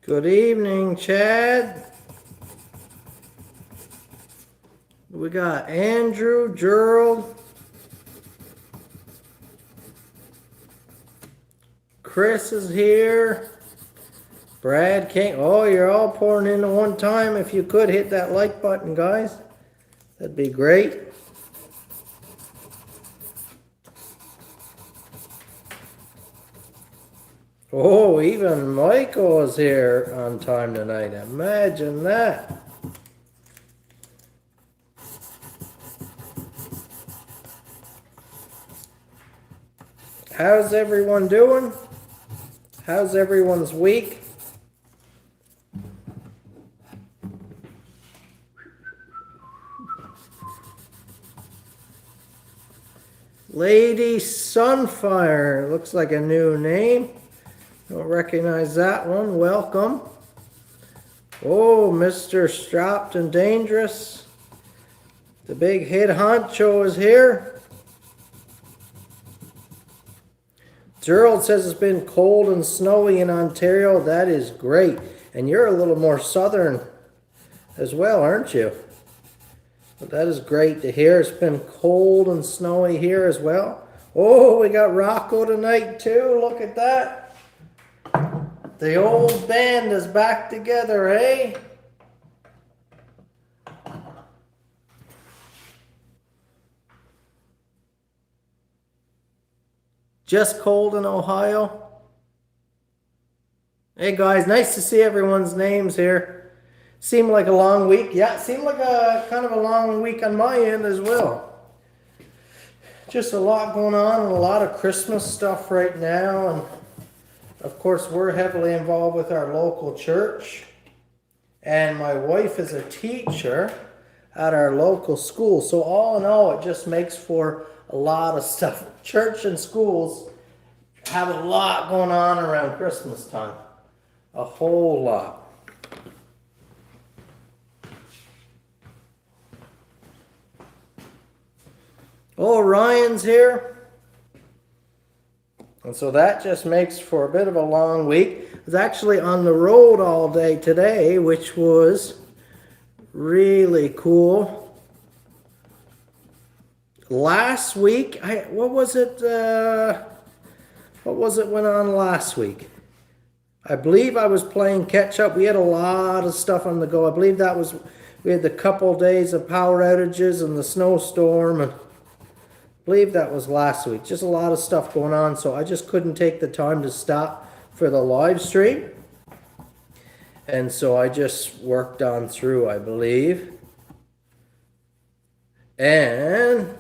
Good evening, Chad. We got Andrew, Gerald, Chris is here. Brad King. Oh, you're all pouring in at one time. If you could hit that like button, guys, that'd be great. Oh, even Michael is here on time tonight. Imagine that. How's everyone doing? How's everyone's week? Lady Sunfire. Looks like a new name. Don't recognize that one. Welcome. Oh, Mr. Strapped and Dangerous. The big head honcho is here. Gerald says it's been cold and snowy in Ontario. That is great. And you're a little more southern as well, aren't you? But that is great to hear. It's been cold and snowy here as well. Oh, we got Rocco tonight too. Look at that. The old band is back together, eh? Just cold in Ohio. Hey guys, nice to see everyone's names here. Seemed like a long week. Yeah, seemed like a kind of a long week on my end as well. Just a lot going on and a lot of Christmas stuff right now. And of course, we're heavily involved with our local church. And my wife is a teacher at our local school. So all in all, it just makes for a lot of stuff. Church and schools have a lot going on around Christmas time. A whole lot. Oh, Ryan's here. And so that just makes for a bit of a long week. I was actually on the road all day today, which was really cool. Last week, what was it went on last week? I believe I was playing catch up. We had a lot of stuff on the go. I believe we had the couple days of power outages and the snowstorm, and I believe that was last week. Just a lot of stuff going on, so I just couldn't take the time to stop for the live stream. And so I just worked on through, I believe. And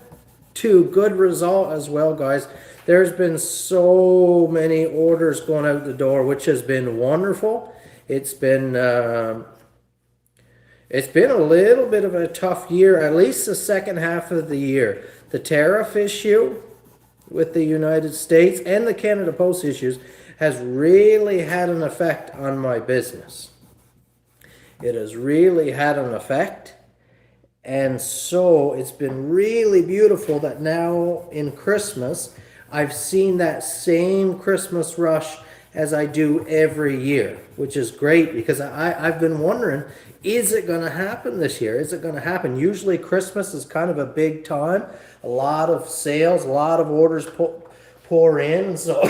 to good result as well, guys. There's been so many orders going out the door, which has been wonderful. It's been a little bit of a tough year, at least the second half of the year. The tariff issue with the United States and the Canada Post issues has really had an effect on my business. It has really had an effect. And so it's been really beautiful that now in Christmas, I've seen that same Christmas rush as I do every year, which is great because I've been wondering, is it going to happen this year? Is it going to happen? Usually Christmas is kind of a big time. A lot of sales, a lot of orders pour in. So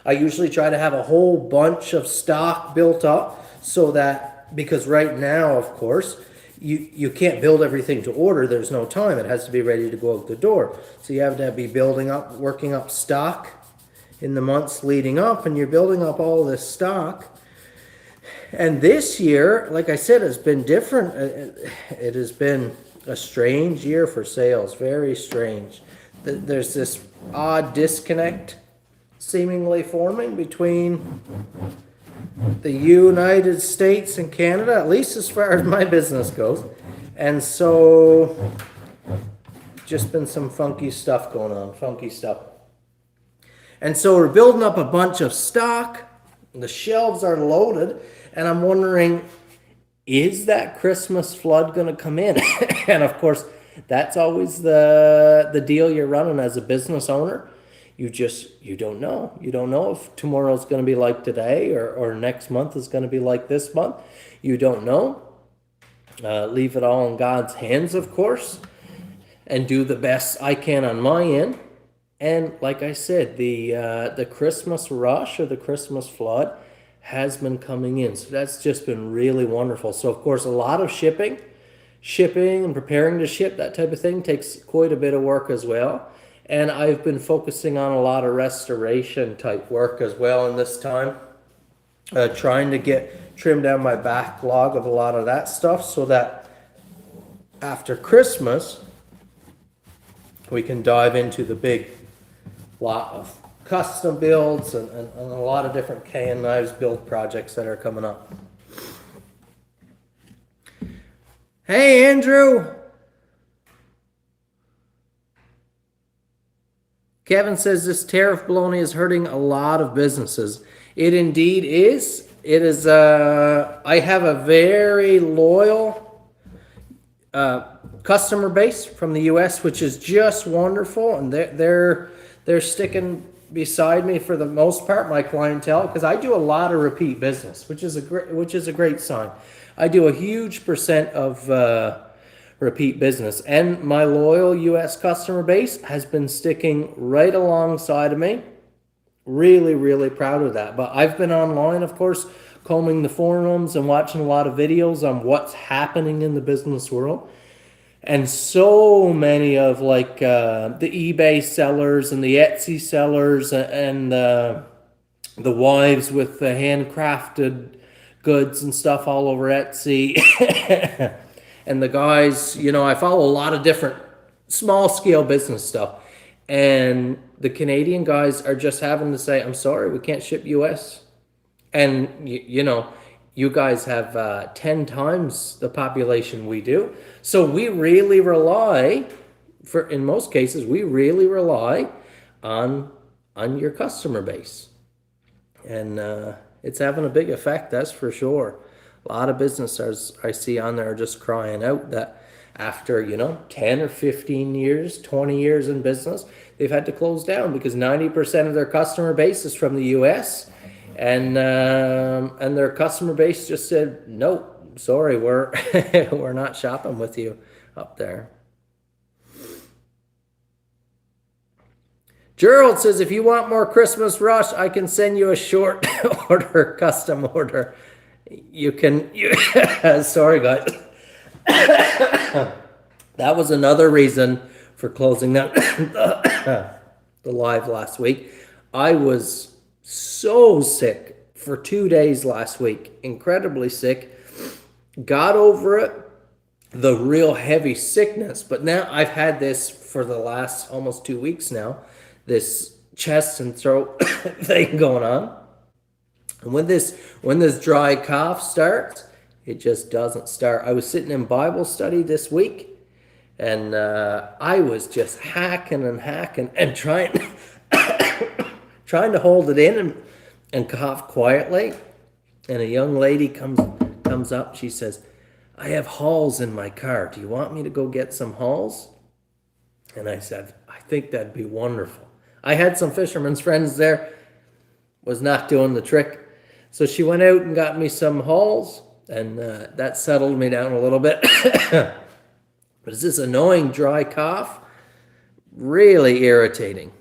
I usually try to have a whole bunch of stock built up so that, because right now, of course, you can't build everything to order. There's no time. It has to be ready to go out the door. So you have to be building up, working up stock in the months leading up, and you're building up all this stock. And this year, like I said, has been different. It has been a strange year for sales, very strange. There's this odd disconnect seemingly forming between the United States and Canada, at least as far as my business goes. And so just been some funky stuff going on, funky stuff. And so we're building up a bunch of stock. The shelves are loaded, and I'm wondering, is that Christmas flood going to come in? And of course, that's always the deal you're running as a business owner. You don't know. You don't know if tomorrow's going to be like today, or next month is going to be like this month. You don't know. Leave it all in God's hands, of course, and do the best I can on my end. And like I said, the Christmas rush or the Christmas flood has been coming in. So that's just been really wonderful. So of course, a lot of shipping and preparing to ship, that type of thing takes quite a bit of work as well. And I've been focusing on a lot of restoration type work as well in this time. Trying to trim down my backlog of a lot of that stuff so that after Christmas, we can dive into the big lot of custom builds and a lot of different K&N Knives build projects that are coming up. Hey, Andrew. Kevin says this tariff baloney is hurting a lot of businesses. It indeed is. It is. I have a very loyal customer base from the U.S., which is just wonderful, and they're sticking beside me for the most part. My clientele, because I do a lot of repeat business, which is a great sign. I do a huge percent of repeat business, and my loyal U.S. customer base has been sticking right alongside of me. Really, really proud of that. But I've been online, of course, combing the forums and watching a lot of videos on what's happening in the business world. And so many of the eBay sellers and the Etsy sellers and the wives with the handcrafted goods and stuff all over Etsy. And the guys, I follow a lot of different small scale business stuff. And the Canadian guys are just having to say, I'm sorry, we can't ship US. And, you guys have 10 times the population we do. So we really rely, in most cases, we really rely on your customer base. And it's having a big effect, that's for sure. A lot of businesses I see on there are just crying out that after, 10 or 15 years, 20 years in business, they've had to close down because 90% of their customer base is from the US. And their customer base just said, no, sorry, we're we're not shopping with you up there. Gerald says, if you want more Christmas rush, I can send you a short order, custom order. Sorry, guys. That was another reason for closing down the live last week. I was so sick for 2 days last week, incredibly sick. Got over it, the real heavy sickness, but now I've had this for the last almost 2 weeks now, this chest and throat thing going on. And when this dry cough starts, it just doesn't start. I was sitting in Bible study this week, and I was just hacking and trying to hold it in and cough quietly. And a young lady comes up. She says, I have Halls in my car. Do you want me to go get some Halls? And I said, I think that'd be wonderful. I had some fishermen's friends there. Was not doing the trick. So she went out and got me some Halls, and that settled me down a little bit. But it's this annoying dry cough, really irritating.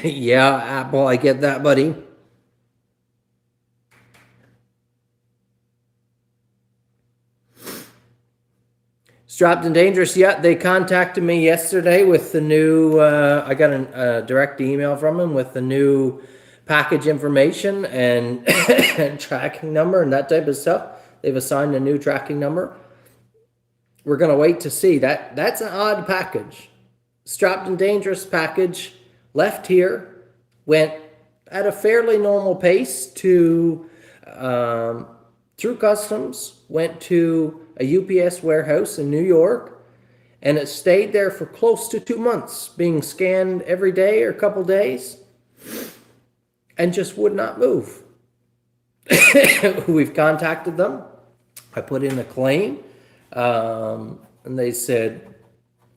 Yeah, Apple, I get that, buddy. Strapped and Dangerous, yeah, they contacted me yesterday with the new, I got a direct email from them with the new package information and, and tracking number and that type of stuff. They've assigned a new tracking number. We're going to wait to see. That's an odd package. Strapped and Dangerous package left here, went at a fairly normal pace to through customs, went to a UPS warehouse in New York, and it stayed there for close to 2 months, being scanned every day or a couple days. and just would not move. We've contacted them. I put in a claim, and they said,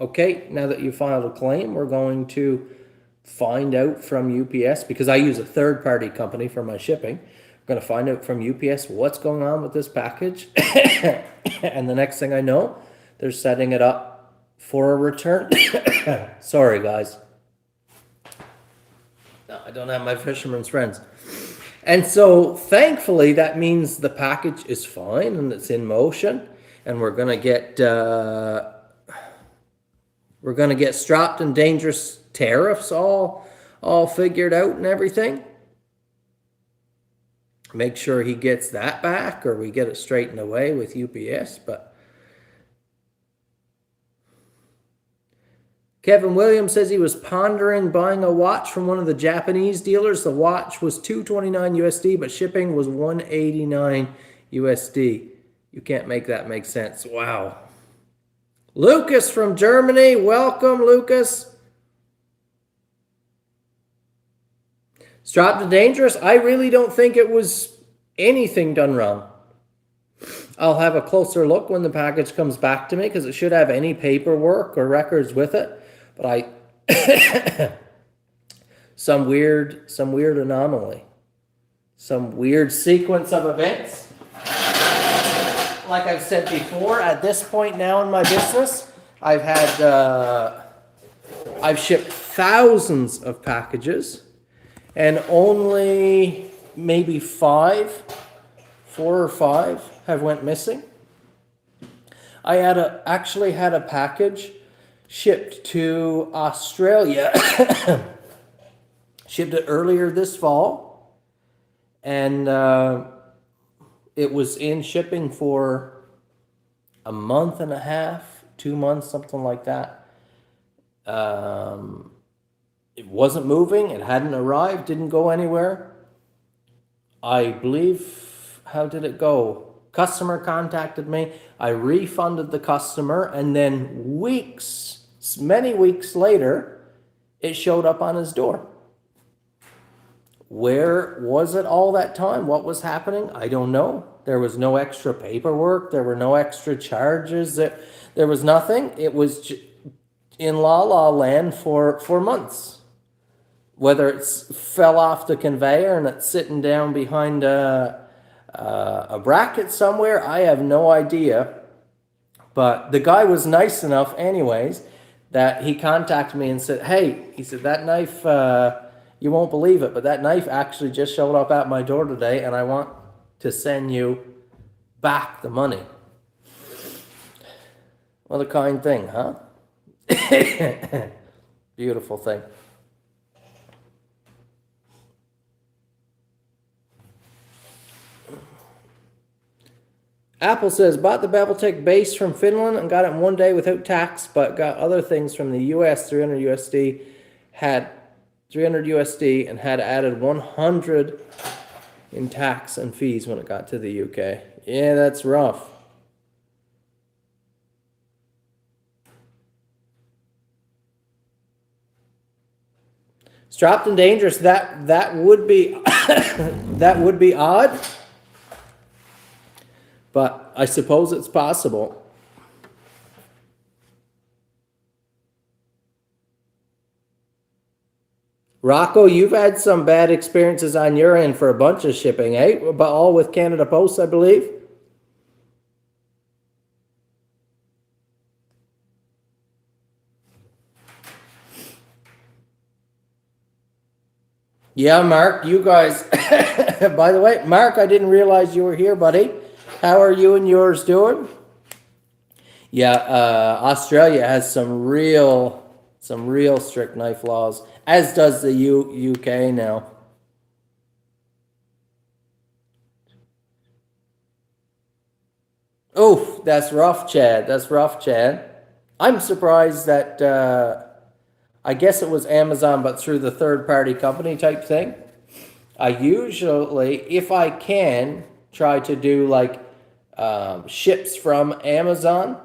okay, now that you filed a claim, we're going to find out from UPS, because I use a third-party company for my shipping. We're going to find out from UPS what's going on with this package. And the next thing I know, they're setting it up for a return. Sorry, guys. No, I don't have my fisherman's friends. And so thankfully that means the package is fine and it's in motion, and we're gonna get Strapped and Dangerous tariffs all figured out and everything. Make sure he gets that back, or we get it straightened away with UPS. But Kevin Williams says he was pondering buying a watch from one of the Japanese dealers. The watch was $229 USD, but shipping was $189 USD. You can't make that make sense. Wow. Lucas from Germany. Welcome, Lucas. Strapped and Dangerous. I really don't think it was anything done wrong. I'll have a closer look when the package comes back to me, because it should have any paperwork or records with it. But some weird anomaly, some weird sequence of events. Like I've said before, at this point now in my business, I've shipped thousands of packages, and only maybe 4 or 5 have went missing. I actually had a package shipped to Australia, shipped it earlier this fall, and it was in shipping for a month and a half, 2 months, something like that. It wasn't moving, it hadn't arrived, didn't go anywhere. I believe, how did it go? Customer contacted me, I refunded the customer, and then many weeks later, it showed up on his door. Where was it all that time? What was happening? I don't know. There was no extra paperwork. There were no extra charges. There was nothing. It was in la land for months. Whether it fell off the conveyor and it's sitting down behind a bracket somewhere, I have no idea. But the guy was nice enough anyways that he contacted me and said, hey, he said, that knife, you won't believe it, but that knife actually just showed up at my door today, and I want to send you back the money. What a kind thing, huh? Beautiful thing. Apple says, bought the Beveltech base from Finland and got it in one day without tax, but got other things from the US, 300 USD, had 300 USD and had added 100 in tax and fees when it got to the UK. Yeah, that's rough. Strapped and Dangerous, that would be that would be odd. But I suppose it's possible. Rocco, you've had some bad experiences on your end for a bunch of shipping, eh? But all with Canada Post, I believe. Yeah, Mark, you guys, by the way, Mark, I didn't realize you were here, buddy. How are you and yours doing? Yeah, Australia has some real strict knife laws, as does the UK now. Oh, that's rough, Chad. That's rough, Chad. I'm surprised that, I guess it was Amazon, but through the third-party company type thing. I usually, if I can, try to do like ships from Amazon,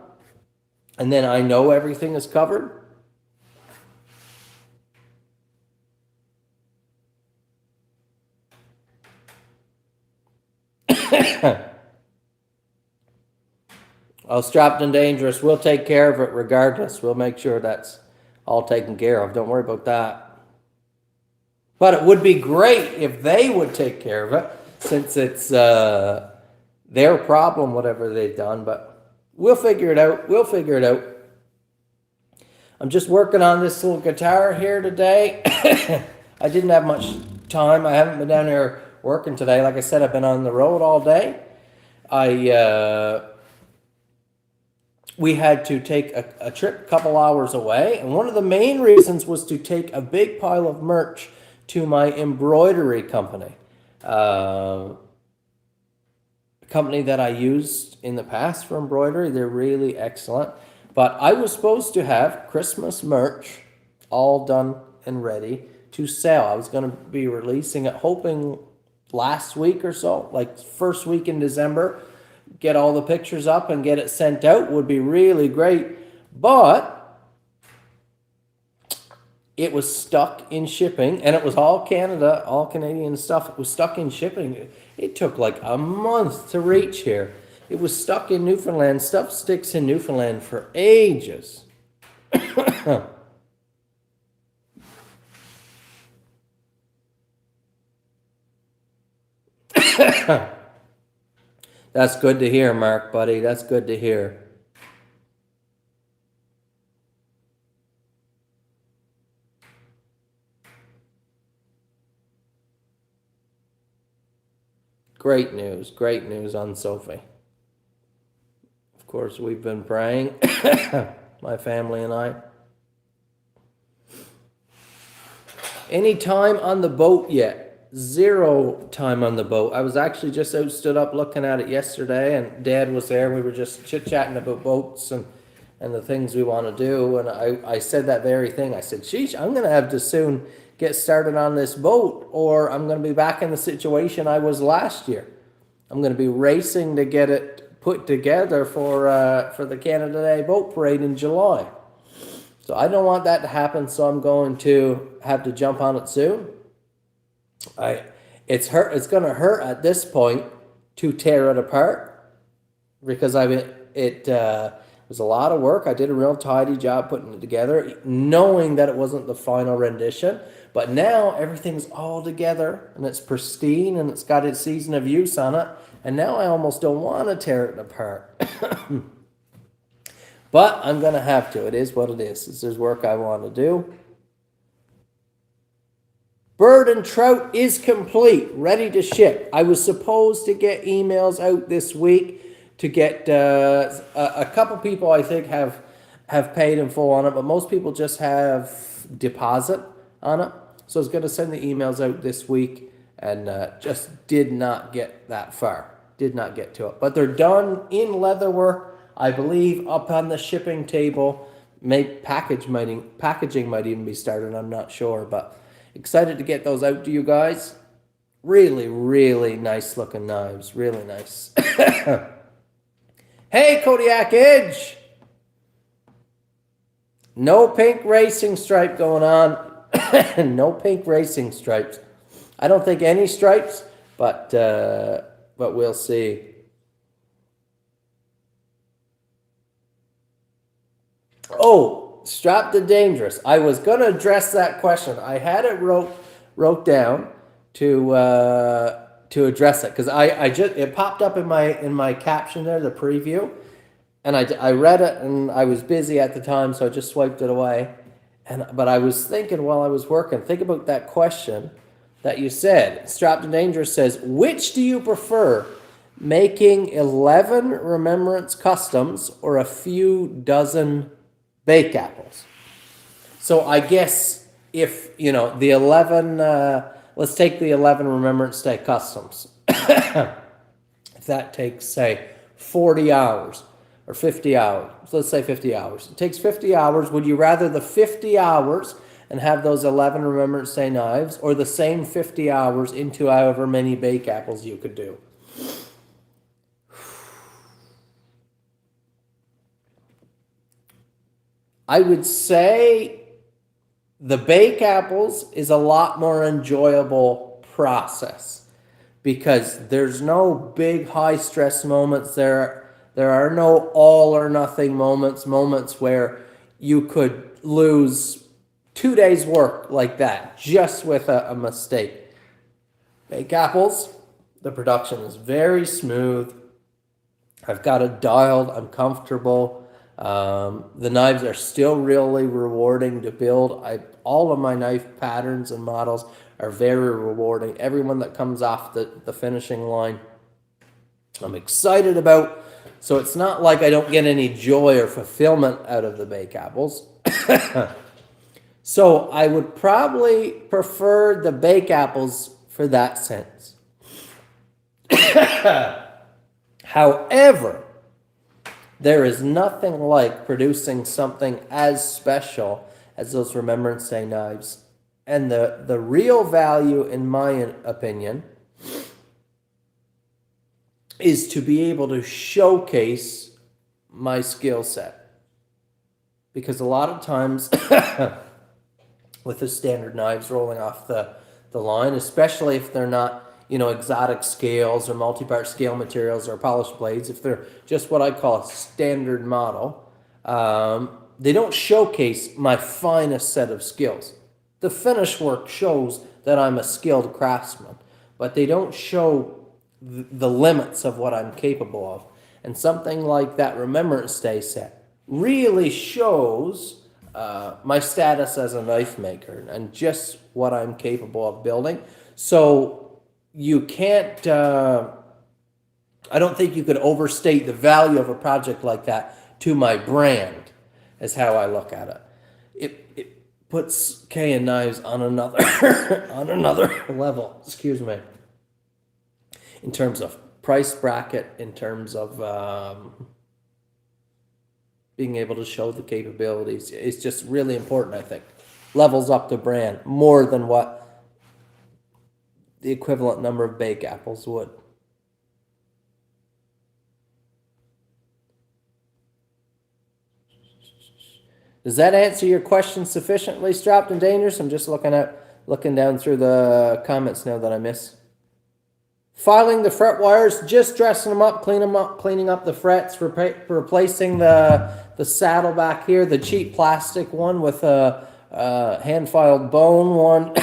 and then I know everything is covered. Oh, strapped and dangerous. We'll take care of it regardless. We'll make sure that's all taken care of. Don't worry about that. But it would be great if they would take care of it, since it's their problem, whatever they've done. But we'll figure it out. We'll figure it out. I'm just working on this little guitar here today. I didn't have much time. I haven't been down here working today. Like I said, I've been on the road all day. We had to take a trip a couple hours away, and one of the main reasons was to take a big pile of merch to my embroidery company. A company that I used in the past for embroidery. They're really excellent. But I was supposed to have Christmas merch all done and ready to sell. I was going to be releasing it, hoping last week or so, like first week in December, get all the pictures up and get it sent out would be really great. But it was stuck in shipping, and it was all Canada, all Canadian stuff. It was stuck in shipping. It took like a month to reach here. It was stuck in Newfoundland. Stuff sticks in Newfoundland for ages. That's good to hear, Mark, buddy. That's good to hear. Great news on Sophie. Of course, we've been praying, my family and I. Any time on the boat yet? 0 time on the boat. I was actually just stood up looking at it yesterday, and Dad was there. We were just chit-chatting about boats and the things we want to do, and I said that very thing. I said, sheesh, I'm going to have to soon get started on this boat, or I'm going to be back in the situation I was last year. I'm going to be racing to get it put together for the Canada Day Boat Parade in July. So I don't want that to happen, so I'm going to have to jump on it soon. It's going to hurt at this point to tear it apart, because it was a lot of work. I did a real tidy job putting it together, knowing that it wasn't the final rendition. But now everything's all together and it's pristine and it's got its season of use on it. And now I almost don't want to tear it apart. But I'm going to have to. It is what it is. There's work I want to do. Bird and trout is complete, ready to ship. I was supposed to get emails out this week to get a couple people I think have paid in full on it, but most people just have deposit on it. So I was going to send the emails out this week, and just did not get that far. Did not get to it. But they're done in leatherwork, I believe, up on the shipping table. Packaging might even be started, I'm not sure, but excited to get those out to you guys. Really, really nice looking knives. Really nice. Hey, Kodiak Edge! No pink racing stripe going on. No pink racing stripes. I don't think any stripes, but we'll see. Oh, strapped and dangerous. I was going to address that question. I had it wrote down to address it, because it popped up in my caption there, the preview, and I read it and I was busy at the time, so I just swiped it away. But I was thinking while I was working, think about that question that you said. Strapped and Dangerous says, which do you prefer, making 11 Remembrance Customs or a few dozen bake apples? So I guess if, the 11, let's take the 11 Remembrance Day Customs. If that takes, say, 40 hours or 50 hours, so let's say 50 hours. It takes 50 hours. Would you rather the 50 hours and have those 11 Remembrance Day knives, or the same 50 hours into however many bake apples you could do? I would say the bake apples is a lot more enjoyable process, because there's no big high stress moments there There are no all or nothing moments where you could lose 2 days work like that just with a mistake. Bake apples, the production is very smooth. I've got it dialed, I'm comfortable. The knives are still really rewarding to build. All of my knife patterns and models are very rewarding. Everyone that comes off the finishing line, I'm excited about. So it's not like I don't get any joy or fulfillment out of the bake apples. So I would probably prefer the bake apples for that sense. However, there is nothing like producing something as special as those Remembrance Day knives. And the real value, in my opinion, is to be able to showcase my skill set. Because a lot of times, with the standard knives rolling off the line, especially if they're not, exotic scales or multi-part scale materials or polished blades, if they're just what I call a standard model, they don't showcase my finest set of skills. The finish work shows that I'm a skilled craftsman, but they don't show the limits of what I'm capable of. And something like that Remembrance Day set really shows my status as a knife maker and just what I'm capable of building. So you can't, I don't think you could overstate the value of a project like that to my brand, is how I look at it. It puts K&N Knives on another on another level, excuse me, in terms of price bracket, in terms of being able to show the capabilities. It's just really important, I think. Levels up the brand more than what the equivalent number of bake apples would. Does that answer your question sufficiently, Strapped and Dangerous? I'm just looking down through the comments now that I miss. Filing the fret wires, just dressing them up, cleaning up the frets, replacing the saddle back here, the cheap plastic one with a hand-filed bone one.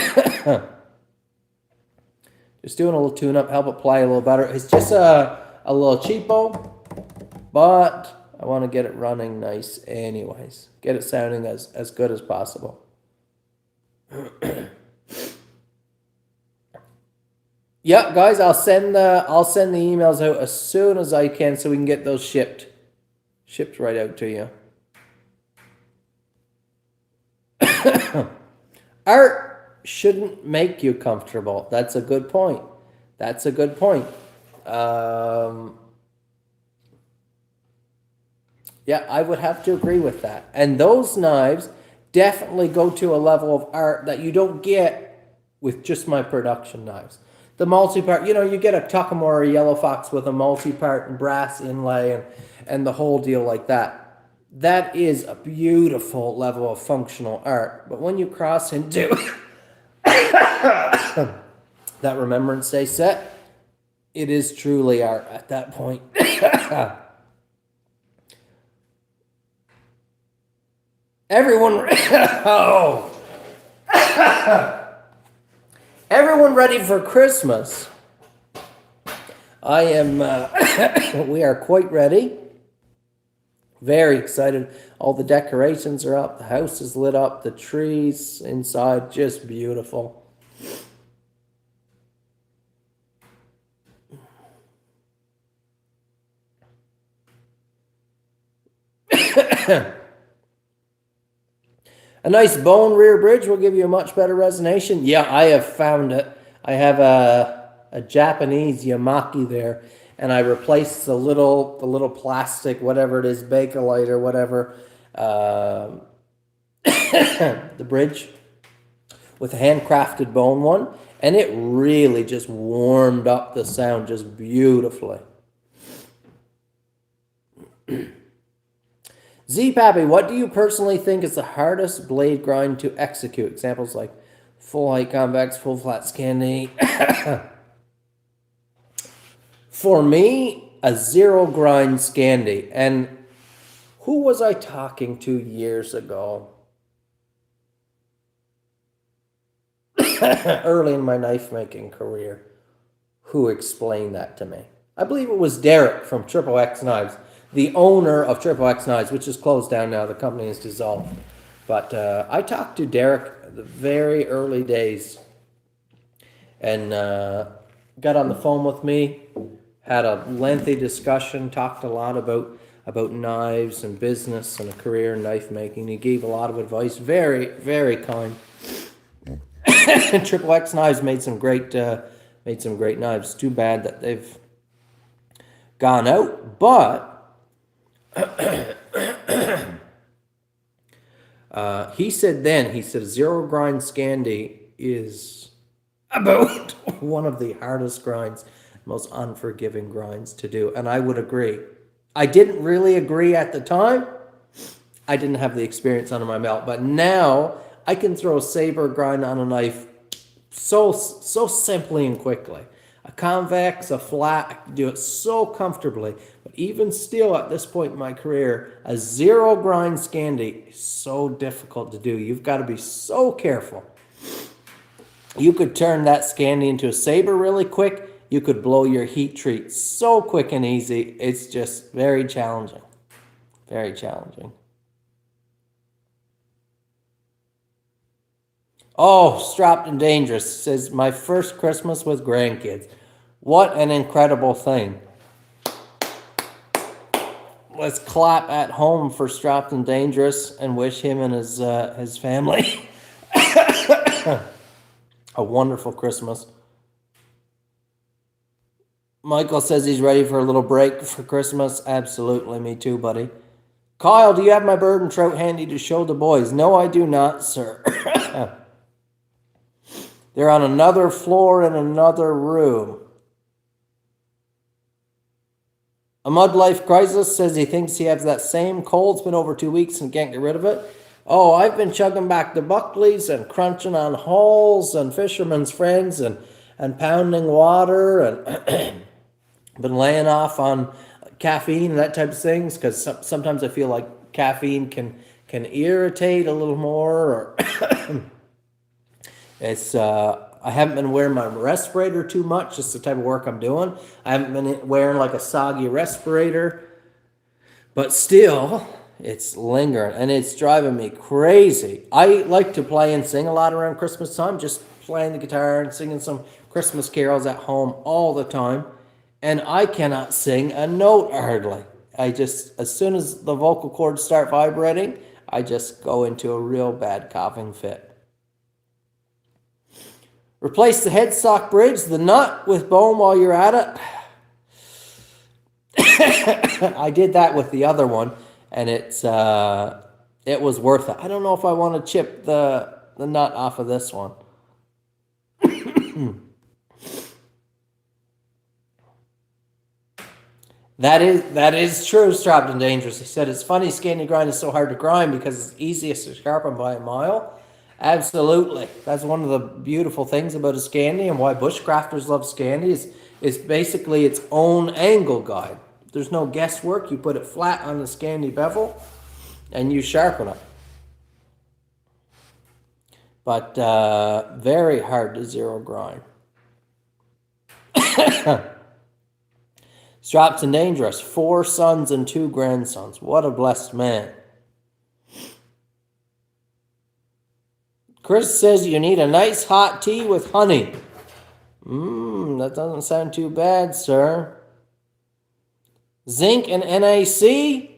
Just doing a little tune-up, help it play a little better. It's just a little cheapo, but I want to get it running nice anyways. Get it sounding as good as possible. Yeah, guys, I'll send the emails out as soon as I can so we can get those shipped right out to you. Art shouldn't make you comfortable. That's a good point. Yeah, I would have to agree with that. And those knives definitely go to a level of art that you don't get with just my production knives. The multi-part, you get a Tuckamore or a Yellow Fox with a multi-part and brass inlay and the whole deal like that. That is a beautiful level of functional art. But when you cross into that Remembrance Day set, it is truly art at that point. Everyone, everyone ready for Christmas? I am, we are quite ready. Very excited. All the decorations are up. The house is lit up. The trees inside, just beautiful. A nice bone rear bridge will give you a much better resonation. Yeah, I have found it. I have a Japanese Yamaki there, and I replaced the little plastic, whatever it is, Bakelite or whatever, the bridge, with a handcrafted bone one, and it really just warmed up the sound just beautifully. Z-Pappy, what do you personally think is the hardest blade grind to execute? Examples like full height convex, full flat scanning. For me, a zero grind Scandi. And who was I talking to years ago? Early in my knife making career, who explained that to me. I believe it was Derek from Triple X Knives, the owner of Triple X Knives, which is closed down now. The company is dissolved. But I talked to Derek the very early days, and got on the phone with me, had a lengthy discussion, talked a lot about knives and business and a career in knife making. He gave a lot of advice, very, very kind. Triple X Knives made some great knives. Too bad that they've gone out, but he said a zero grind Scandi is about one of the hardest grinds, most unforgiving grinds to do, and I would agree. I didn't really agree at the time. I didn't have the experience under my belt, but now I can throw a saber grind on a knife so simply and quickly. A convex, a flat, I can do it so comfortably. But even still, at this point in my career, a zero grind Scandi is so difficult to do. You've got to be so careful. You could turn that Scandi into a saber really quick. You could blow your heat treat so quick and easy. It's just very challenging. Very challenging. Oh, Strapped and Dangerous says, my first Christmas with grandkids. What an incredible thing. Let's clap at home for Strapped and Dangerous and wish him and his family a wonderful Christmas. Michael says he's ready for a little break for Christmas. Absolutely, me too, buddy. Kyle, do you have my bird and trout handy to show the boys? No, I do not, sir. They're on another floor in another room. A Mud Life Crisis says he thinks he has that same cold. It's been over 2 weeks and can't get rid of it. Oh, I've been chugging back the Buckleys and crunching on hulls and Fisherman's Friends and pounding water and been laying off on caffeine and that type of things because sometimes I feel like caffeine can irritate a little more. Or it's I haven't been wearing my respirator too much. Just the type of work I'm doing. I haven't been wearing like a soggy respirator, but still, it's lingering and it's driving me crazy. I like to play and sing a lot around Christmas time, just playing the guitar and singing some Christmas carols at home all the time. And I cannot sing a note hardly. As soon as the vocal cords start vibrating, I just go into a real bad coughing fit. Replace the headstock bridge, the nut with bone while you're at it. I did that with the other one, and it was worth it. I don't know if I want to chip the nut off of this one. That is true, Strapped and Dangerous. He said, it's funny Scandi grind is so hard to grind because it's easiest to sharpen by a mile. Absolutely. That's one of the beautiful things about a Scandi and why bushcrafters love Scandi is basically its own angle guide. There's no guesswork. You put it flat on the Scandi bevel and you sharpen it. But very hard to zero grind. Strapped and Dangerous, 4 sons and 2 grandsons. What a blessed man. Chris says you need a nice hot tea with honey. That doesn't sound too bad, sir. Zinc and NaC?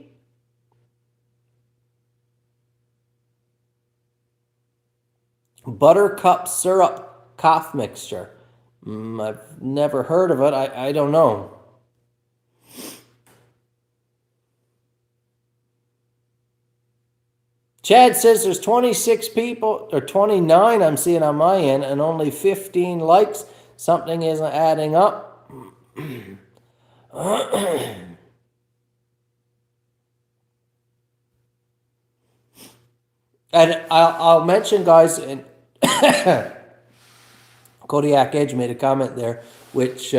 Buttercup syrup cough mixture. I've never heard of it. I don't know. Chad says there's 26 people, or 29 I'm seeing on my end, and only 15 likes. Something isn't adding up. And I'll mention, guys, and Kodiak Edge made a comment there, which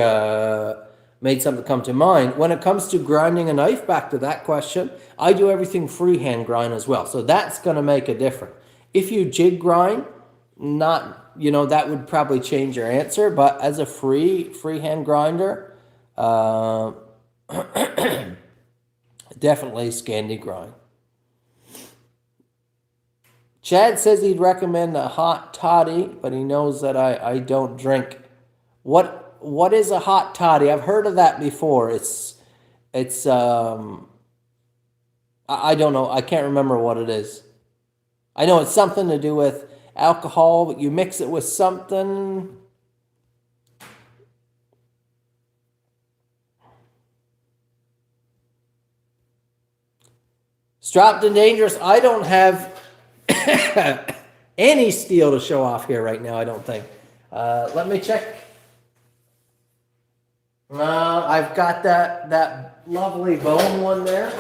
made something come to mind. When it comes to grinding a knife, back to that question, I do everything freehand grind as well. So that's going to make a difference. If you jig grind, not, that would probably change your answer. But as a freehand grinder, definitely Scandi grind. Chad says he'd recommend a hot toddy, but he knows that I don't drink. What is a hot toddy? I've heard of that before. It's I don't know. I can't remember what it is. I know it's something to do with alcohol, but you mix it with something. Strapped and dangerous. I don't have any steel to show off here right now, I don't think. Let me check. I've got that lovely bone one there.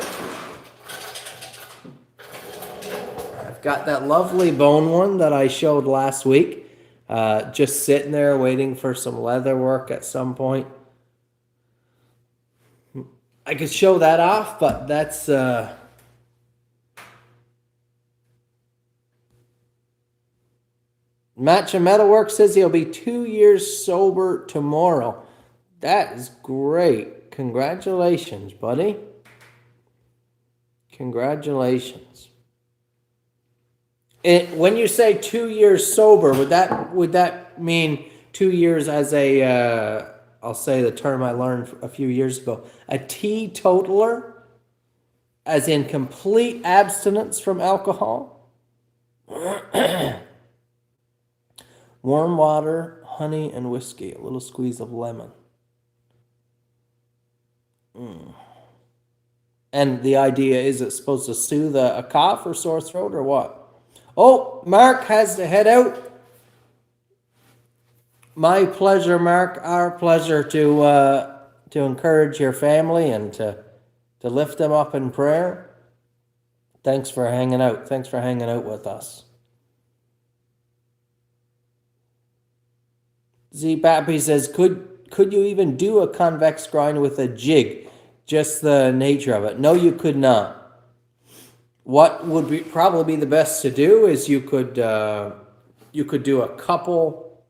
I've got that lovely bone one that I showed last week. Just sitting there waiting for some leather work at some point. I could show that off, but that's... Matcha Metalwork says he'll be 2 years sober tomorrow. That is great. Congratulations, buddy. Congratulations. When you say 2 years sober, would that mean 2 years as a, I'll say the term I learned a few years ago, a teetotaler? As in complete abstinence from alcohol? Warm water, honey, and whiskey. A little squeeze of lemon. And the idea is it's supposed to soothe a cough or sore throat or what? Oh, Mark has to head out. My pleasure, Mark. Our pleasure to encourage your family and to lift them up in prayer. Thanks for hanging out. Thanks for hanging out with us. Z Pappy says, could you even do a convex grind with a jig? Just the nature of it. No, you could not. What would probably be the best to do is you could do a couple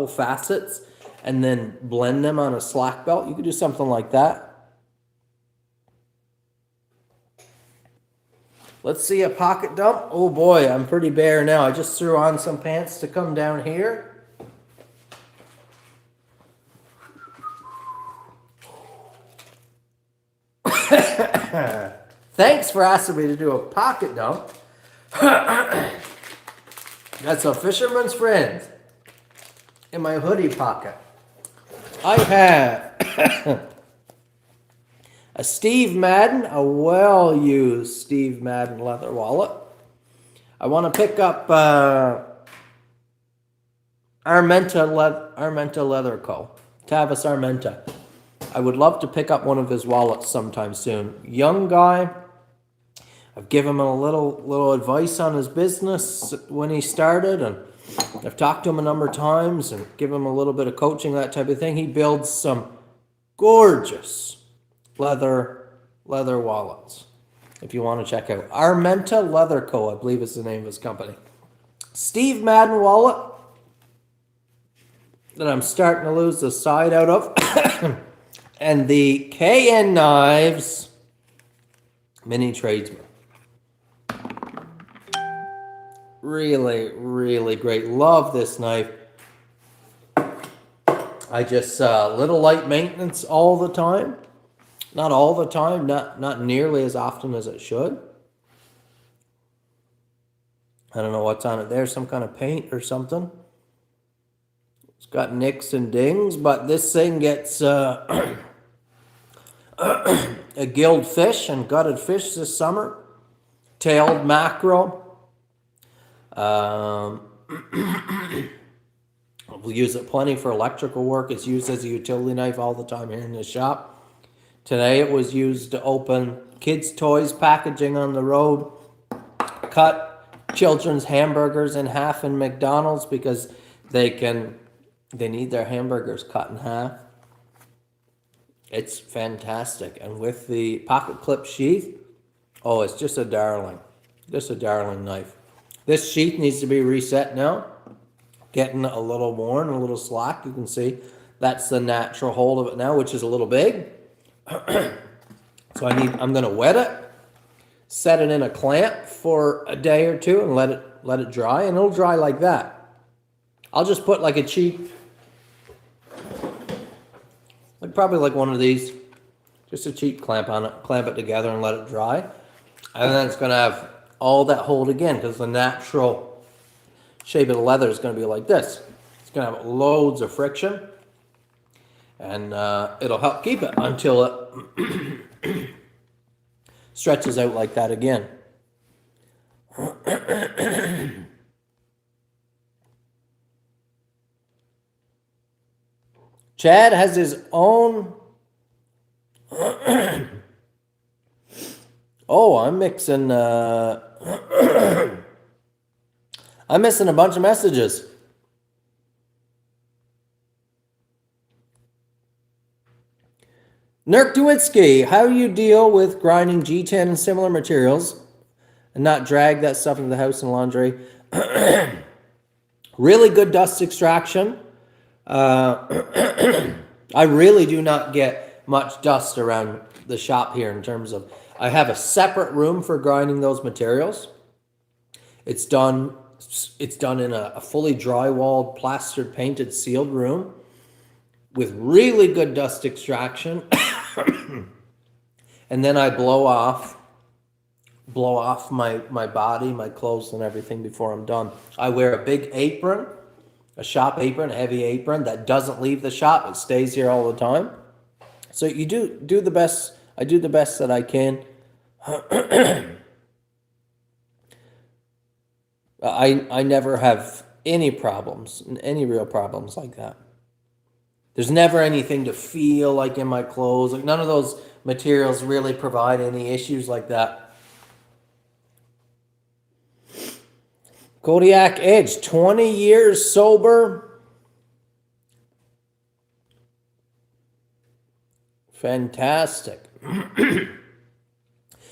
facets and then blend them on a slack belt. You could do something like that. Let's see a pocket dump. Oh boy, I'm pretty bare now. I just threw on some pants to come down here. Thanks for asking me to do a pocket dump. That's a fisherman's friend in my hoodie pocket. I have a Steve Madden, a well-used Steve Madden leather wallet. I want to pick up Armenta Leather Co. Tavis Armenta. I would love to pick up one of his wallets sometime soon. Young guy. I've given him a little advice on his business when he started, and I've talked to him a number of times and given him a little bit of coaching, that type of thing. He builds some gorgeous leather wallets. If you want to check out Armenta Leather Co., I believe is the name of his company. Steve Madden wallet that I'm starting to lose the side out of. And the KN Knives Mini Tradesman. Really, really great. Love this knife. I just, little light maintenance all the time. Not all the time, not nearly as often as it should. I don't know what's on it there, some kind of paint or something. It's got nicks and dings, but this thing gets a gilled fish and gutted fish this summer. Tailed mackerel. We'll use it plenty for electrical work. It's used as a utility knife all the time here in the shop. Today it was used to open kids' toys packaging on the road. Cut children's hamburgers in half in McDonald's because they need their hamburgers cut in half. It's fantastic. And with the pocket clip sheath, oh, it's just a darling. Just a darling knife. This sheath needs to be reset now. Getting a little worn, a little slack. You can see that's the natural hold of it now, which is a little big. So I'm going to wet it, set it in a clamp for a day or two, and let it dry, and it'll dry like that. I'll just put like a cheap, probably like one of these, just a cheap clamp on it, clamp it together and let it dry. And then it's going to have all that hold again, because the natural shape of the leather is going to be like this. It's going to have loads of friction, and it'll help keep it until it stretches out like that again. Chad has his own. Oh, I'm mixing. I'm missing a bunch of messages. Nurk Dewitsky, how do you deal with grinding G10 and similar materials and not drag that stuff into the house and laundry? Really good dust extraction. I really do not get much dust around the shop here in terms of, I have a separate room for grinding those materials. It's done in a fully drywalled, plastered, painted, sealed room with really good dust extraction. And then I blow off my body, my clothes and everything before I'm done. I wear a big apron, a shop apron, a heavy apron that doesn't leave the shop. It stays here all the time. So you do the best. I do the best that I can. I never have any problems, any real problems like that. There's never anything to feel like in my clothes. Like none of those materials really provide any issues like that. Kodiak Edge, 20 years sober. Fantastic.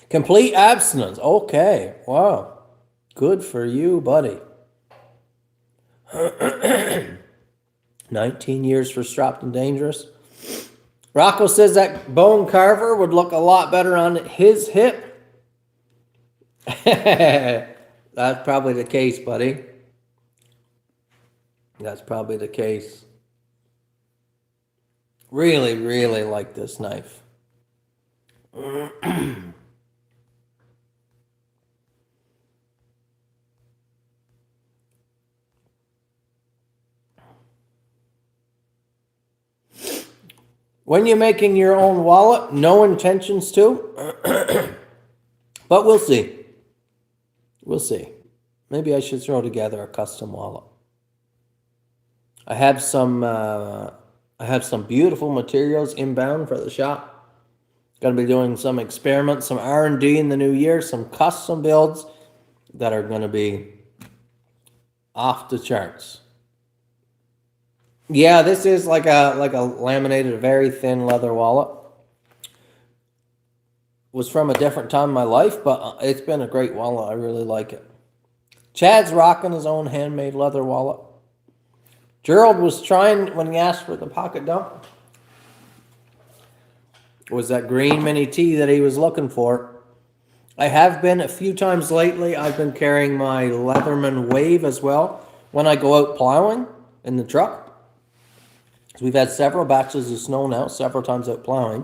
Complete abstinence. Okay. Wow. Good for you, buddy. 19 years for Strapped and Dangerous. Rocco says that bone carver would look a lot better on his hip. That's probably the case, buddy. That's probably the case. Really, really like this knife. When you're making your own wallet, no intentions to. But we'll see. We'll see. Maybe I should throw together a custom wallet. I have some beautiful materials inbound for the shop. Going to be doing some experiments, some R&D in the new year, some custom builds that are going to be off the charts. Yeah, this is like a laminated, very thin leather wallet. Was from a different time in my life, but it's been a great wallet. I really like it. Chad's rocking his own handmade leather wallet. Gerald was trying, when he asked for the pocket dump, was that green mini T that he was looking for. I have been a few times lately. I've been carrying my Leatherman Wave as well when I go out plowing in the truck. So we've had several batches of snow now, several times out plowing.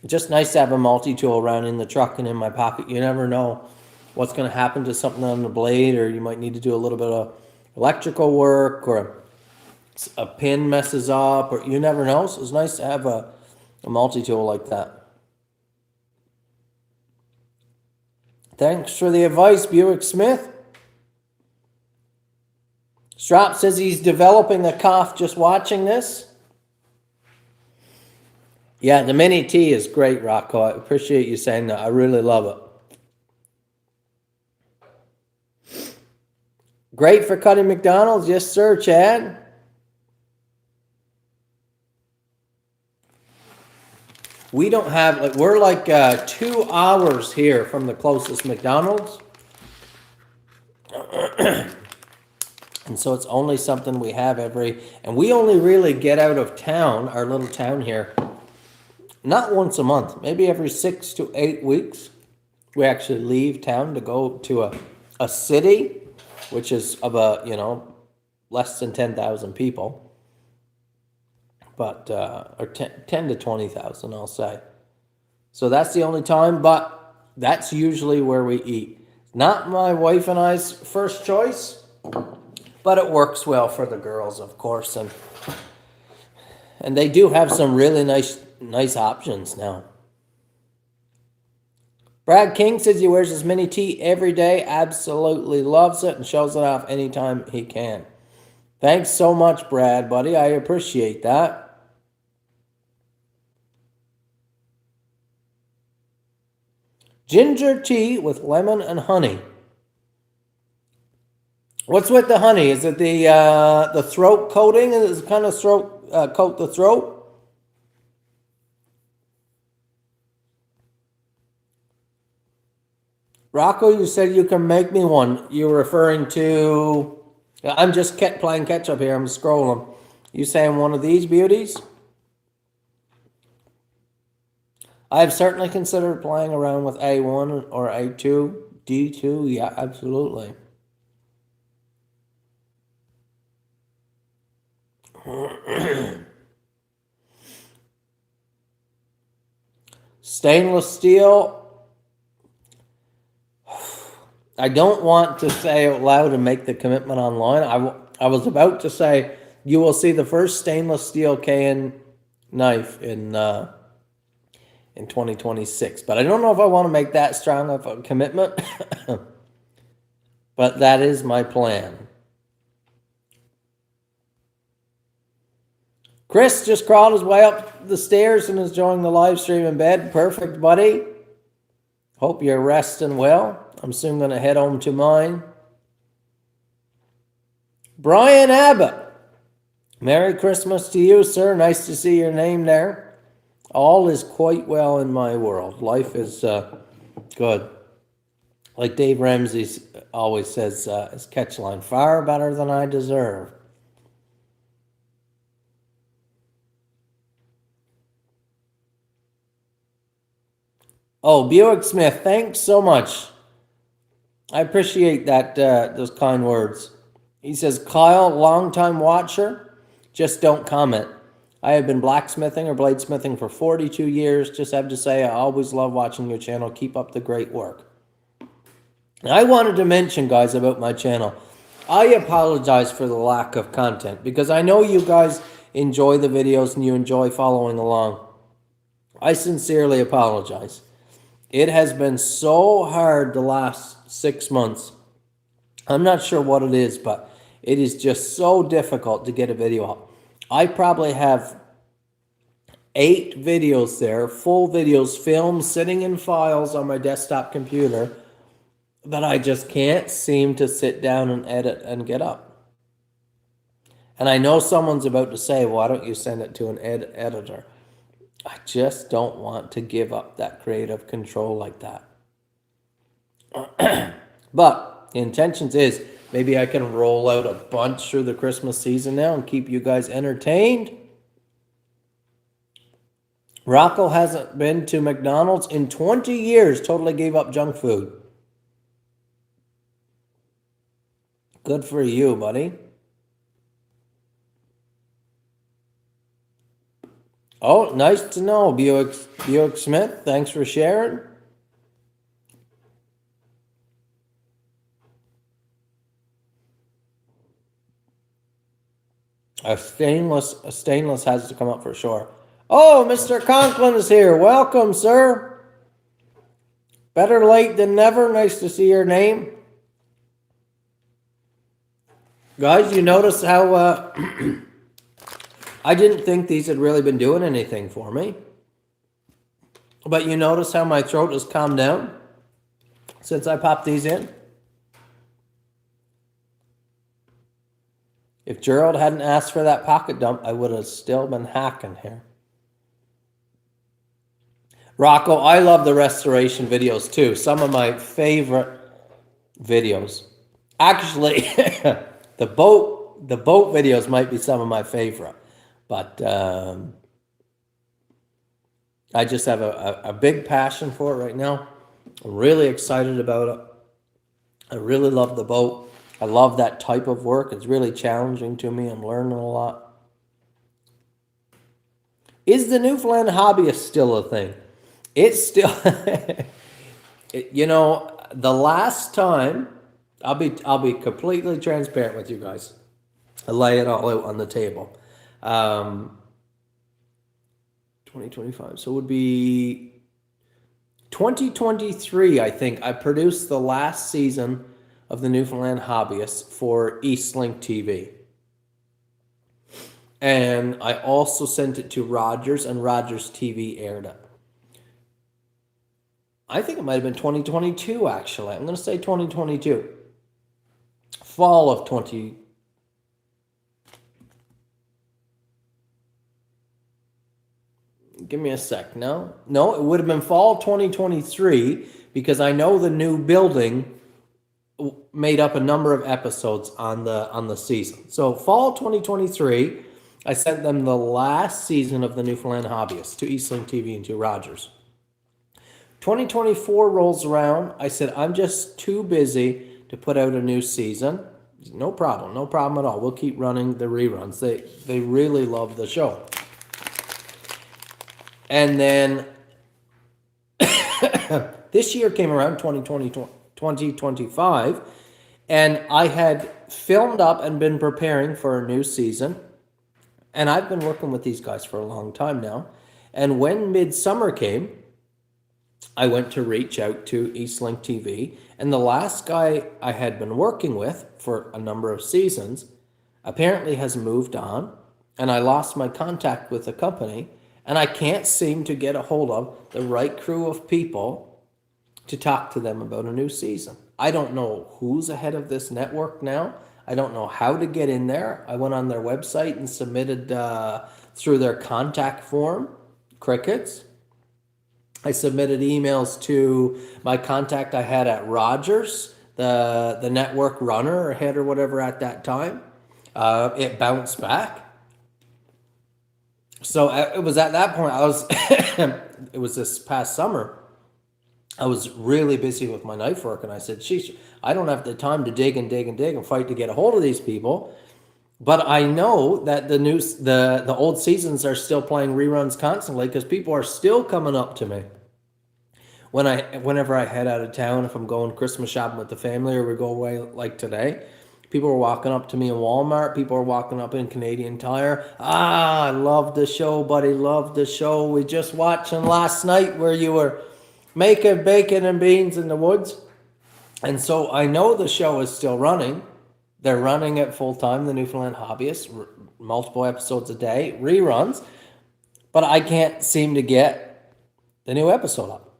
It's just nice to have a multi-tool around in the truck and in my pocket. You never know what's going to happen to something on the blade, or you might need to do a little bit of electrical work, or a pin messes up, or you never know. So it's nice to have a multi-tool like that. Thanks for the advice, Buick Smith. Strap says he's developing a cough just watching this. Yeah, the Mini T is great, Rocco. I appreciate you saying that. I really love it. Great for cutting McDonald's. Yes, sir, Chad. We don't have, like, we're like 2 hours here from the closest McDonald's. And so it's only something we have and we only really get out of town, our little town here, not once a month, maybe every 6 to 8 weeks. We actually leave town to go to a city, which is of less than 10,000 people, but, or 10 to 20,000, I'll say. So that's the only time, but that's usually where we eat. Not my wife and I's first choice, but it works well for the girls, of course, and they do have some really nice options now. Brad King says he wears his mini tee every day, absolutely loves it, and shows it off anytime he can. Thanks so much, Brad, buddy. I appreciate that. Ginger tea with lemon and honey. What's with the honey? Is it the throat coating? Is it kind of coat the throat? Rocco, you said you can make me one. You're referring to... I'm just playing catch up here. I'm scrolling. You saying one of these beauties? I've certainly considered playing around with A1 or A2, D2. Yeah, absolutely. Stainless steel. I don't want to say out loud and make the commitment online. I was about to say you will see the first stainless steel KN knife in 2026, but I don't know if I want to make that strong of a commitment. But that is my plan. Chris just crawled his way up the stairs and is enjoying the live stream in bed. Perfect, buddy. Hope you're resting well. I'm soon going to head home to mine. Brian Abbott. Merry Christmas to you, sir. Nice to see your name there. All is quite well in my world. Life is good. Like Dave Ramsey always says, his catchline, far better than I deserve. Oh, Buick Smith, thanks so much. I appreciate that, those kind words. He says, Kyle, longtime watcher, just don't comment. I have been blacksmithing or bladesmithing for 42 years. Just have to say, I always love watching your channel. Keep up the great work. And I wanted to mention, guys, about my channel. I apologize for the lack of content because I know you guys enjoy the videos and you enjoy following along. I sincerely apologize. It has been so hard the last 6 months. I'm not sure what it is, but it is just so difficult to get a video up. I probably have 8 videos there, full videos, filmed, sitting in files on my desktop computer that I just can't seem to sit down and edit and get up. And I know someone's about to say, why don't you send it to an editor? I just don't want to give up that creative control like that. But the intentions is maybe I can roll out a bunch through the Christmas season now and keep you guys entertained. Rocco hasn't been to McDonald's in 20 years, totally gave up junk food. Good for you, buddy. Oh, nice to know, Buick Smith. Thanks for sharing. A stainless has to come up for sure. Oh, Mr. Conklin is here. Welcome, sir. Better late than never. Nice to see your name. Guys, you notice how I didn't think these had really been doing anything for me. But you notice how my throat has calmed down since I popped these in? If Gerald hadn't asked for that pocket dump, I would have still been hacking here. Rocco, I love the restoration videos too. Some of my favorite videos. Actually, the boat videos might be some of my favorite, but I just have a big passion for it right now. I'm really excited about it. I really love the boat. I love that type of work. It's really challenging to me. I'm learning a lot. Is the Newfoundland hobbyist still a thing? It's still, you know, the last time, I'll be completely transparent with you guys. I lay it all out on the table. 2025, so it would be 2023, I think. I produced the last season of the Newfoundland Hobbyist for Eastlink TV. And I also sent it to Rogers, and Rogers TV aired it. I think it might have been 2022, actually. I'm going to say 2022. Fall of 20. Give me a sec. No, it would have been fall 2023 because I know the new building made up a number of episodes on the season. So fall 2023, I sent them the last season of the Newfoundland Hobbyist to Eastlink TV and to Rogers. 2024 rolls around. I said, I'm just too busy to put out a new season. No problem at all. We'll keep running the reruns. They really love the show. And then this year came around, 2025, and I had filmed up and been preparing for a new season. And I've been working with these guys for a long time now. And when midsummer came, I went to reach out to Eastlink TV, and the last guy I had been working with for a number of seasons apparently has moved on, and I lost my contact with the company, and I can't seem to get a hold of the right crew of people to talk to them about a new season. I don't know who's ahead of this network now. I don't know how to get in there. I went on their website and submitted through their contact form, crickets. I submitted emails to my contact I had at Rogers, the network runner or head or whatever at that time. It bounced back. So it was at that point, it was this past summer, I was really busy with my knife work, and I said, sheesh, I don't have the time to dig and fight to get a hold of these people. But I know that the old seasons are still playing reruns constantly because people are still coming up to me. Whenever I head out of town, if I'm going Christmas shopping with the family or we go away like today, people are walking up to me in Walmart. People are walking up in Canadian Tire. I love the show, buddy. Love the show. We just watching last night where you were making bacon and beans in the woods. And so I know the show is still running. They're running it full time, the Newfoundland Hobbyist, multiple episodes a day, reruns. But I can't seem to get the new episode up.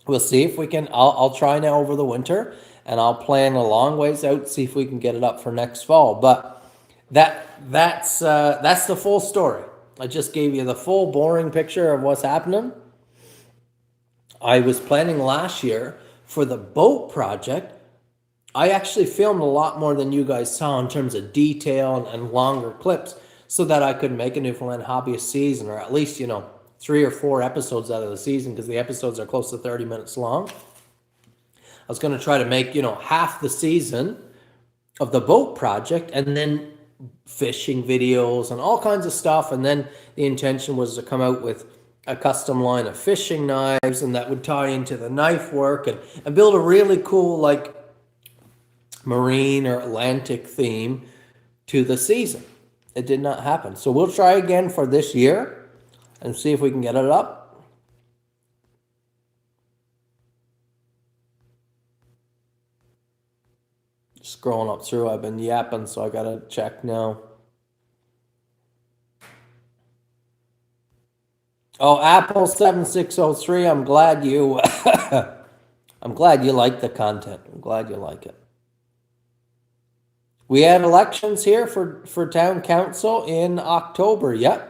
We'll see if we can. I'll try now over the winter, and I'll plan a long ways out, see if we can get it up for next fall. But that's the full story. I just gave you the full boring picture of what's happening. I was planning last year for the boat project. I actually filmed a lot more than you guys saw in terms of detail and longer clips so that I could make a Newfoundland Hobbyist season, or at least, 3 or 4 episodes out of the season, because the episodes are close to 30 minutes long. I was going to try to make, half the season of the boat project, and then fishing videos and all kinds of stuff. And then the intention was to come out with a custom line of fishing knives, and that would tie into the knife work and build a really cool, marine or Atlantic theme to the season. It did not happen. So we'll try again for this year and see if we can get it up. Scrolling up through, I've been yapping, so I gotta check now. Oh, Apple 7603, I'm glad you I'm glad you like the content. I'm glad you like it. We had elections here for town council in October. Yep.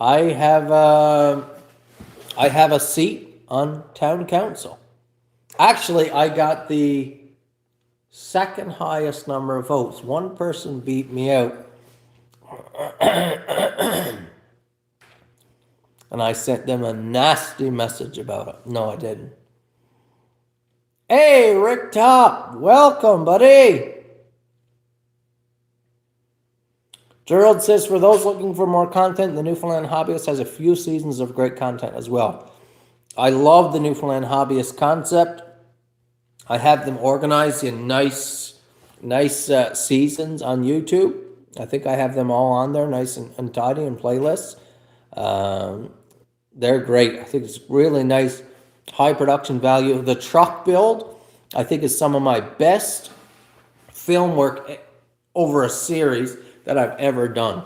I have I have a seat on town council. Actually, I got the second highest number of votes. One person beat me out. And I sent them a nasty message about it. No, I didn't. Hey, Rick Top, welcome, buddy. Gerald says, for those looking for more content, the Newfoundland Hobbyist has a few seasons of great content as well. I love the Newfoundland Hobbyist concept. I have them organized in nice seasons on YouTube. I think I have them all on there, nice and tidy in playlists. They're great. I think it's really nice, high production value. The truck build, I think, is some of my best film work over a series that I've ever done.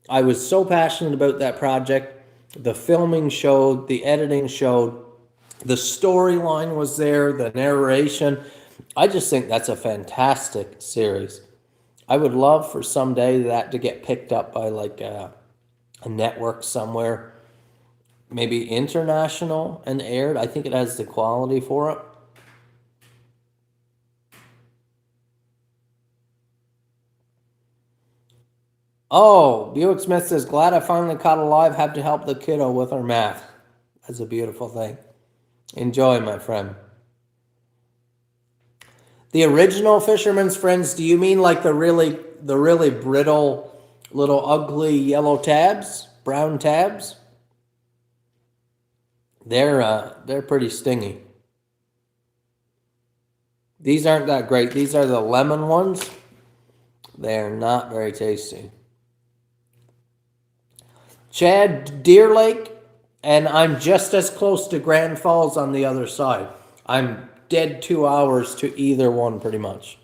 I was so passionate about that project. The filming showed, the editing showed, the storyline was there, the narration. I just think that's a fantastic series. I would love for someday that to get picked up by like a network somewhere, maybe international, and aired. I think it has the quality for it. Oh, Buick Smith says, glad I finally caught a live. Have to help the kiddo with her math. That's a beautiful thing. Enjoy, my friend. The original Fisherman's Friends, do you mean like the really brittle, little ugly yellow tabs, brown tabs? They're pretty stingy. These aren't that great. These are the lemon ones. They're not very tasty. Chad, Deer Lake, and I'm just as close to Grand Falls on the other side. I'm dead 2 hours to either one, pretty much.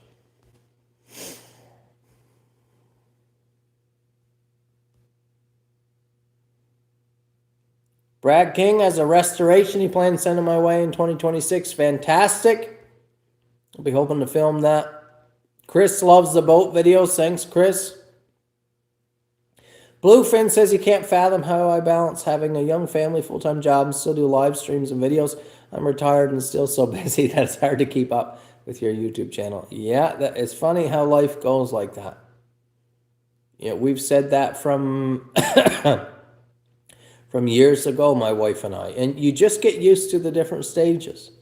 Brad King has a restoration he plans sending my way in 2026. Fantastic. I'll be hoping to film that. Chris loves the boat videos. Thanks, Chris. Bluefin says he can't fathom how I balance having a young family, full-time job, and still do live streams and videos. I'm retired and still so busy that it's hard to keep up with your YouTube channel. Yeah, it's funny how life goes like that. Yeah, we've said that from from years ago, my wife and I. And you just get used to the different stages.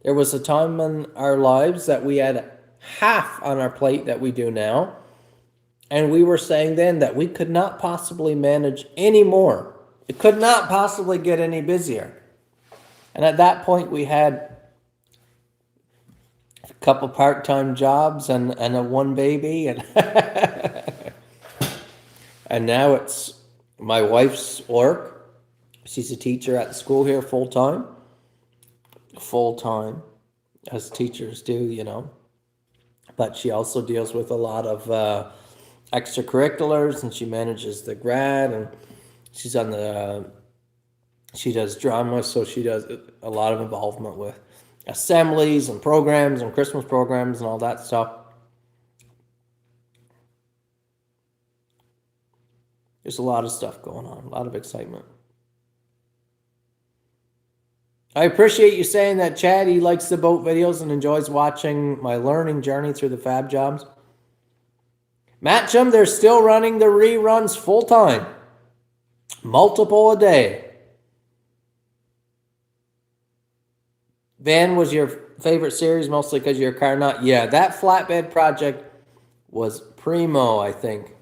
There was a time in our lives that we had half on our plate that we do now. And we were saying then that we could not possibly manage any more. It could not possibly get any busier. And at that point, we had a couple part-time jobs and a one baby. And, and now it's my wife's work. She's a teacher at the school here full-time. Full-time, as teachers do, you know. But she also deals with a lot of extracurriculars, and she manages the grad, and she's on the she does drama, so she does a lot of involvement with assemblies and programs and Christmas programs and all that stuff. There's a lot of stuff going on, a lot of excitement. I appreciate you saying that, Chad. He likes the boat videos and enjoys watching my learning journey through the fab jobs. Matcham, they're still running the reruns full-time. Multiple a day. Van was your favorite series, mostly because of your car not. Yeah, that flatbed project was primo, I think.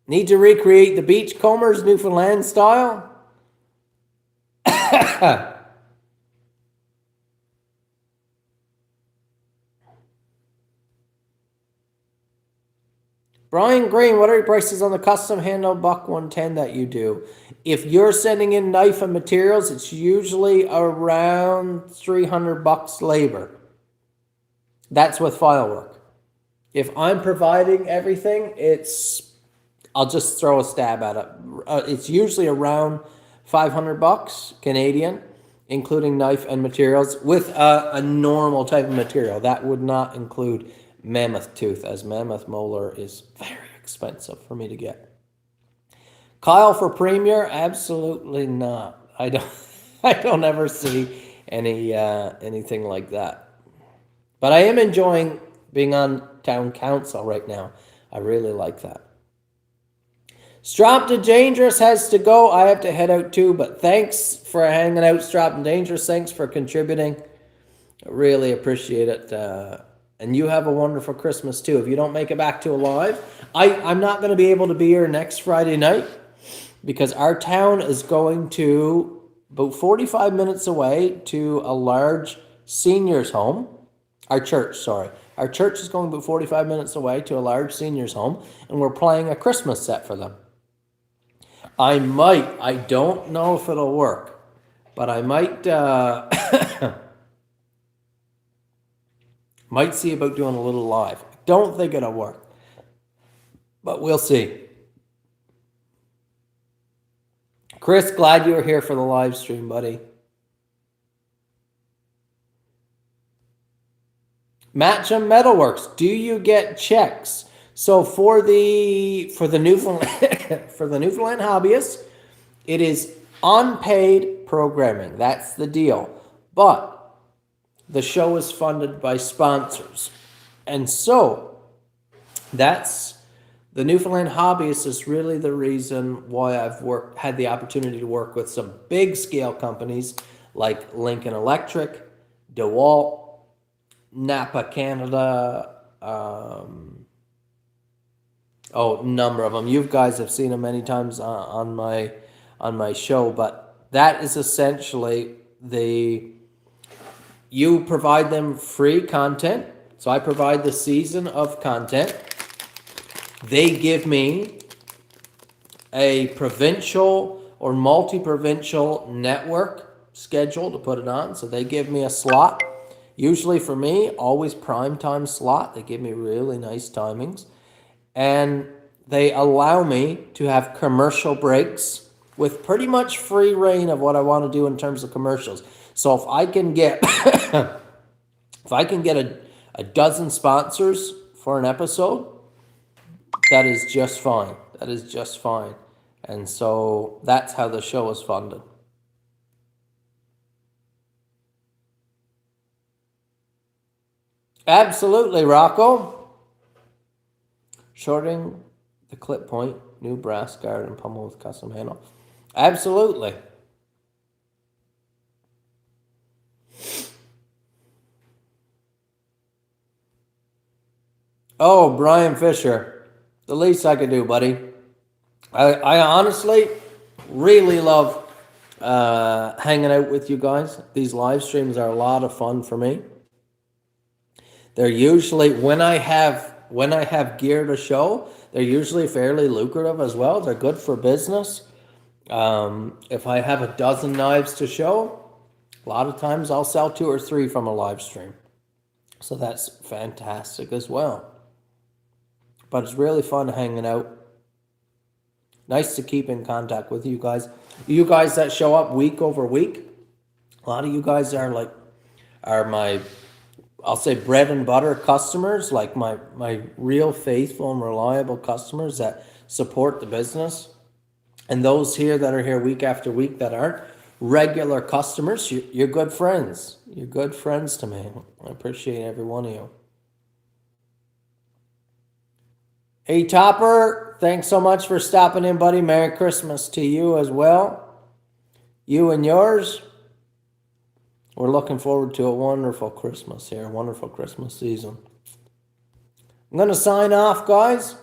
Need to recreate the Beachcombers Newfoundland style? Brian Green, what are your prices on the custom handle buck 110 that you do? If you're sending in knife and materials, it's usually around $300 labor. That's with file work. If I'm providing everything, I'll just throw a stab at it. It's usually around $500 Canadian, including knife and materials, with a normal type of material. That would not include mammoth tooth, as mammoth molar is very expensive for me to get. Kyle for Premier? Absolutely not. I don't. I don't ever see anything like that. But I am enjoying being on town council right now. I really like that. Strapped and Dangerous has to go. I have to head out too. But thanks for hanging out, Strapped and Dangerous. Thanks for contributing. I really appreciate it. And you have a wonderful Christmas too. If you don't make it back to a live, I'm not going to be able to be here next Friday night because our town is going to about 45 minutes away to a large seniors home. Our church is going about 45 minutes away to a large seniors home, and we're playing a Christmas set for them. I don't know if it'll work, but I might might see about doing a little live. Don't think it'll work, but we'll see. Chris, glad you were here for the live stream, buddy. Matcham Metalworks, do you get checks? So for the Newfoundland for the Newfoundland hobbyists, it is unpaid programming. That's the deal. But the show is funded by sponsors. And so that's the Newfoundland hobbyist is really the reason why I've had the opportunity to work with some big scale companies like Lincoln Electric, DeWalt, Napa Canada, number of them. You guys have seen them many times on my show, but that is essentially you provide them free content. So I provide the season of content. They give me a provincial or multi-provincial network schedule to put it on. So they give me a slot. Usually for me, always prime time slot. They give me really nice timings. And they allow me to have commercial breaks with pretty much free reign of what I want to do in terms of commercials. So if I can get a dozen sponsors for an episode, that is just fine. That is just fine. And so that's how the show is funded. Absolutely, Rocco. Shorting the clip point, new brass guard and pummel with custom handle. Absolutely. Oh, Brian Fisher. The least I could do, buddy. I honestly really love hanging out with you guys. These live streams are a lot of fun for me. They're usually, when I have gear to show, they're usually fairly lucrative as well. They're good for business. If I have a dozen knives to show, a lot of times I'll sell 2 or 3 from a live stream. So that's fantastic as well. But it's really fun hanging out. Nice to keep in contact with you guys. You guys that show up week over week, a lot of you guys are my, I'll say, bread and butter customers, like my real faithful and reliable customers that support the business. And those here that are here week after week that aren't regular customers, you're good friends. You're good friends to me. I appreciate every one of you. Hey, Topper, thanks so much for stopping in, buddy. Merry Christmas to you as well. You and yours. We're looking forward to a wonderful Christmas here, a wonderful Christmas season. I'm going to sign off, guys.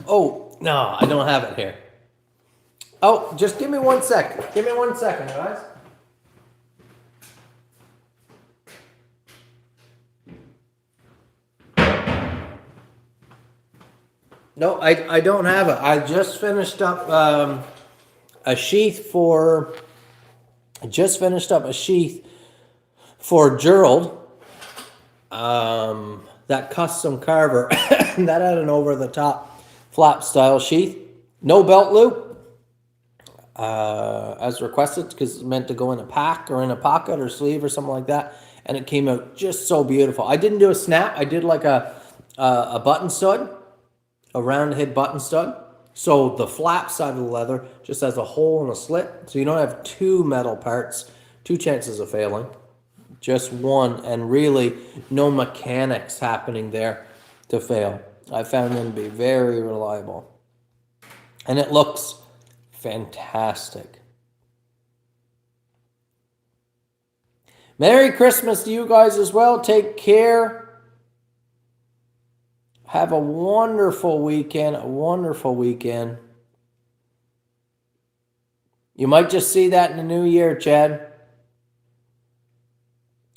Oh, no, I don't have it here. Oh, just give me 1 second. Give me 1 second, guys. No, I don't have it. I just finished up a sheath for Gerald. That custom carver that had an over-the-top flap style sheath. No belt loop, as requested, because it's meant to go in a pack or in a pocket or sleeve or something like that. and it came out just so beautiful. I didn't do a snap. I did like a button stud, a round head button stud. So the flap side of the leather just has a hole and a slit. So you don't have two metal parts, two chances of failing, just one, and really no mechanics happening there to fail. I found them to be very reliable. And it looks fantastic. Merry Christmas to you guys as well. Take care. Have a wonderful weekend. A wonderful weekend. You might just see that in the new year, Chad.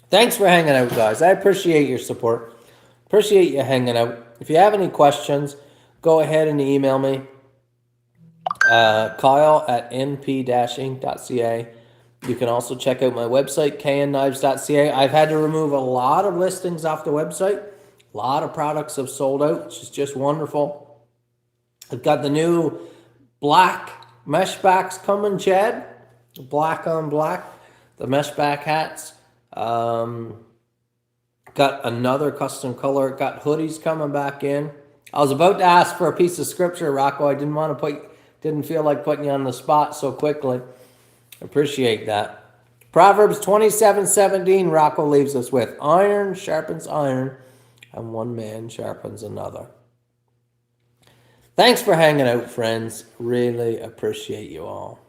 Thanks for hanging out, guys. I appreciate your support. Appreciate you hanging out. If you have any questions, go ahead and email me. Kyle at np-inc.ca. You can also check out my website, knknives.ca. I've had to remove a lot of listings off the website. A lot of products have sold out, which is just wonderful. I've got the new black mesh backs coming, Chad. Black on black. The mesh back hats. Got another custom color. Got hoodies coming back in. I was about to ask for a piece of scripture, Rocco. I didn't feel like putting you on the spot so quickly. Appreciate that. Proverbs 27:17, Rocco leaves us with, iron sharpens iron, and one man sharpens another. Thanks for hanging out, friends. Really appreciate you all.